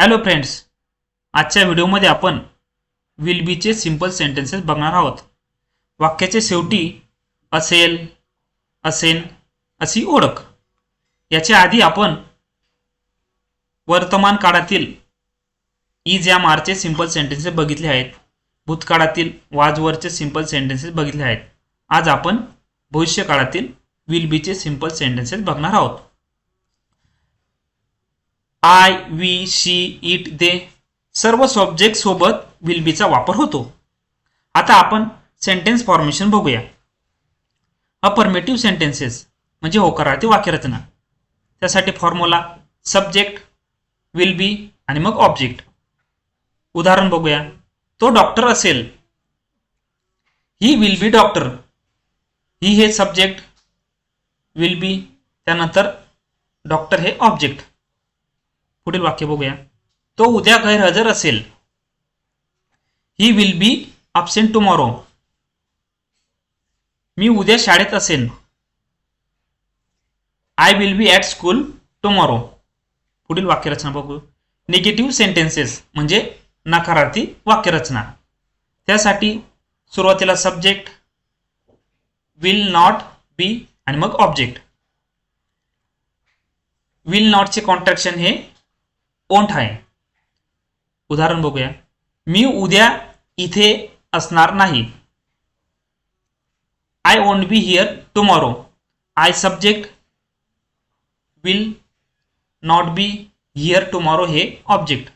Hello friends, आजच्या व्हिडिओमध्ये आपण विल बीचे सिंपल सेंटेन्सेस बघणार आहोत. वाक्याचे शेवटी असेल, असेन अशी ओळख. याच्या आधी आपण वर्तमान काळातील इज या मारचे सिंपल सेंटेन्सेस बघितले आहेत. भूतकाळातील वाज वरचे सिंपल सेंटेन्सेस बघितले आहेत. आज आपण भविष्य काळातील विल बीचे सिंपल सेंटेन्सेस बघणार आहोत. आय, वी, शी, इट, दे सर्व सब्जेक्ट सोबत विल बीचा वापर होतो. आता आपण सेंटेन्स फॉर्मेशन बघूया. अफर्मेटिव्ह सेंटेन्सेस म्हणजे होकारार्थी वाक्यरचना. त्यासाठी फॉर्म्युला सब्जेक्ट, विल बी आणि मग ऑब्जेक्ट. उदाहरण बघूया. तो डॉक्टर असेल. He will B doctor. ही हे सब्जेक्ट, विल बी, त्यानंतर डॉक्टर हे ऑब्जेक्ट. पुढील वाक्य बघूया. तो उद्या गैरहजर असेल. He will be absent tomorrow. मी उद्या शाळेत असेन. I will be at school tomorrow. पुढील वाक्यरचना बघू. निगेटिव्ह सेंटेन्सेस म्हणजे नकारार्थी वाक्यरचना. त्यासाठी सुरुवातीला सब्जेक्ट, विल नॉट, बी आणि मग ऑब्जेक्ट. विल नॉटचे कॉन्ट्रॅक्शन हे ओंठ आहे. उदाहरण बघूया. मी उद्या इथे असणार नाही. I won't be here tomorrow. I subject, will not be here tomorrow हे ऑब्जेक्ट.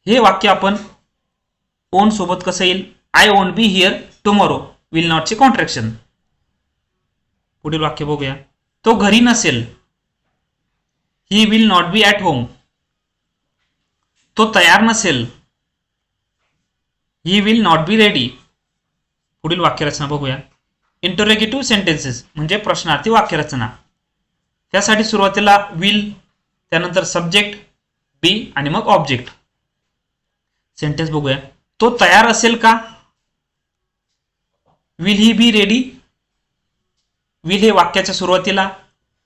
हे वाक्य आपण ओन सोबत कसं येईल? I won't be here tomorrow, will नॉटचे कॉन्ट्रॅक्शन. पुढील वाक्य बघूया. तो घरी नसेल. He will not be at home. तो तयार नसेल. He will not be ready. पुढील वाक्यरचना बघूया. इंटरोगेटिव्ह सेंटेन्सेस म्हणजे प्रश्नार्थी वाक्यरचना. त्यासाठी सुरुवातीला विल, त्यानंतर सब्जेक्ट, बी आणि मग ऑब्जेक्ट. सेंटेन्स बघूया. तो तयार असेल का? Will he be ready. Will हे वाक्याच्या सुरुवातीला,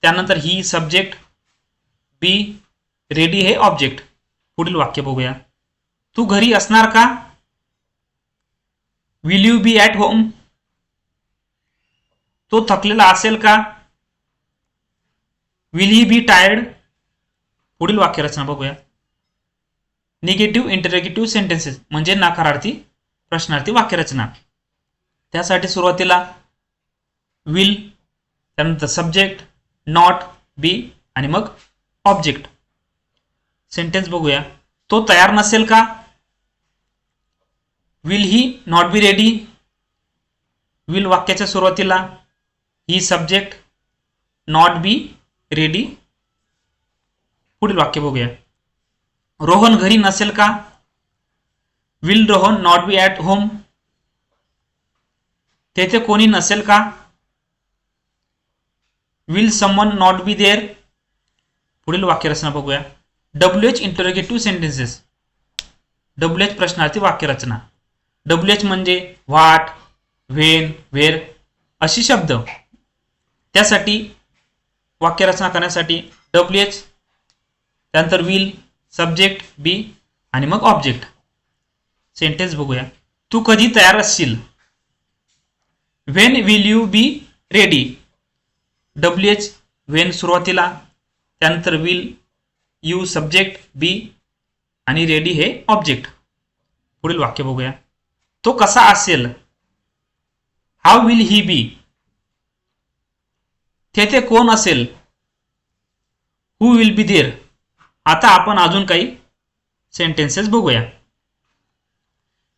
त्यानंतर ही सब्जेक्ट, बी, रेडी हे ऑब्जेक्ट. पुढील वाक्य बघूया. तू घरी असणार का? Will you be at home. तो थकलेला असेल का? Will he be tired. पुढील वाक्यरचना बघूया. निगेटिव्ह इंटरोगेटिव्ह सेंटेन्सेस म्हणजे नकारार्थी प्रश्नार्थी वाक्यरचना. त्यासाठी सुरुवातीला विल, त्यानंतर सब्जेक्ट, नॉट, बी आणि मग ऑब्जेक्ट. सेंटेन्स बघूया. तो तयार नसेल का? Will he not be ready. Will वाक्याच्या सुरुवातीला, he subject, not be ready. पुढील वाक्य बघूया. रोहन घरी नसेल का? Will Rohan not be at home. तेथे कोणी नसेल का? Will someone not be there. पुढील वाक्यरचना बघूया. WH interrogative sentences. WH प्रश्नार्थी वाक्यरचना. WH म्हणजे व्हाट, व्हेन, वेअर अशी शब्द. त्यासाठी वाक्यरचना करण्यासाठी WH, त्यानंतर विल, सब्जेक्ट, बी आणि मग ऑब्जेक्ट. सेंटेन्स बघूया. तू कधी तयार असशील? When will you be ready. WH when सुरुवातीला, त्यानंतर विल, यू सब्जेक्ट, बी आणि रेडी हे ऑब्जेक्ट. पुढील वाक्य बघूया. तो कसा असेल? हाऊ विल ही बी. तेथे कोण असेल? हु विल बी देअर. आता आपण अजून काही सेंटेन्सेस बघूया.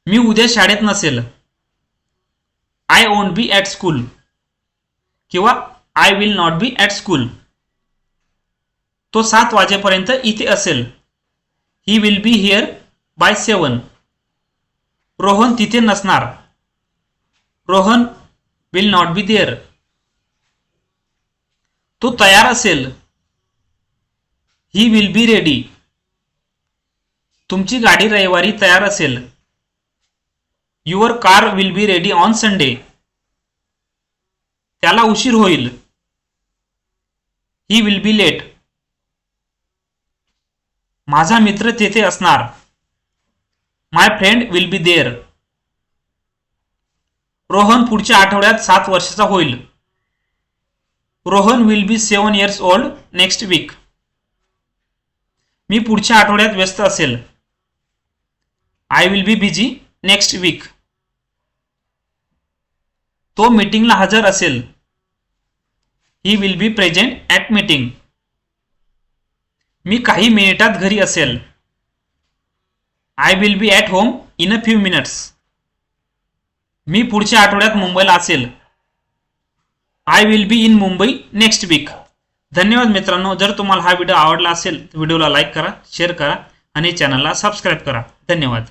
मी उद्या शाळेत नसेल. I won't be at school किंवा I will not be at school. तो 7 वाजेपर्यंत इथे असेल. He will be here by 7. Rohan तिथे नसणार. Rohan will not be there. तो तयार असेल. He will be ready. तुमची गाडी रविवारी तयार असेल. Your car will be ready on Sunday. त्याला उशीर होईल. He will be late. माझा मित्र तेथे असणार. My friend will be there. Rohan पुढच्या आठवड्यात 7 वर्षाचा होईल. Rohan will be 7 years old next week. मी पुढच्या आठवड्यात व्यस्त असेल. I will be busy next week. तो मीटिंगला हजर असेल. He will be present at meeting. मी काही मिनिटात घरी असेल. I will be at home in a few minutes. मी पुढच्या आठवड्यात मुंबईला असेल. I will be in Mumbai next week. धन्यवाद मित्रांनो. जर तुम्हाला हा व्हिडिओ आवडला असेल तर व्हिडिओला लाईक करा, शेअर करा आणि चॅनलला सबस्क्राईब करा. धन्यवाद.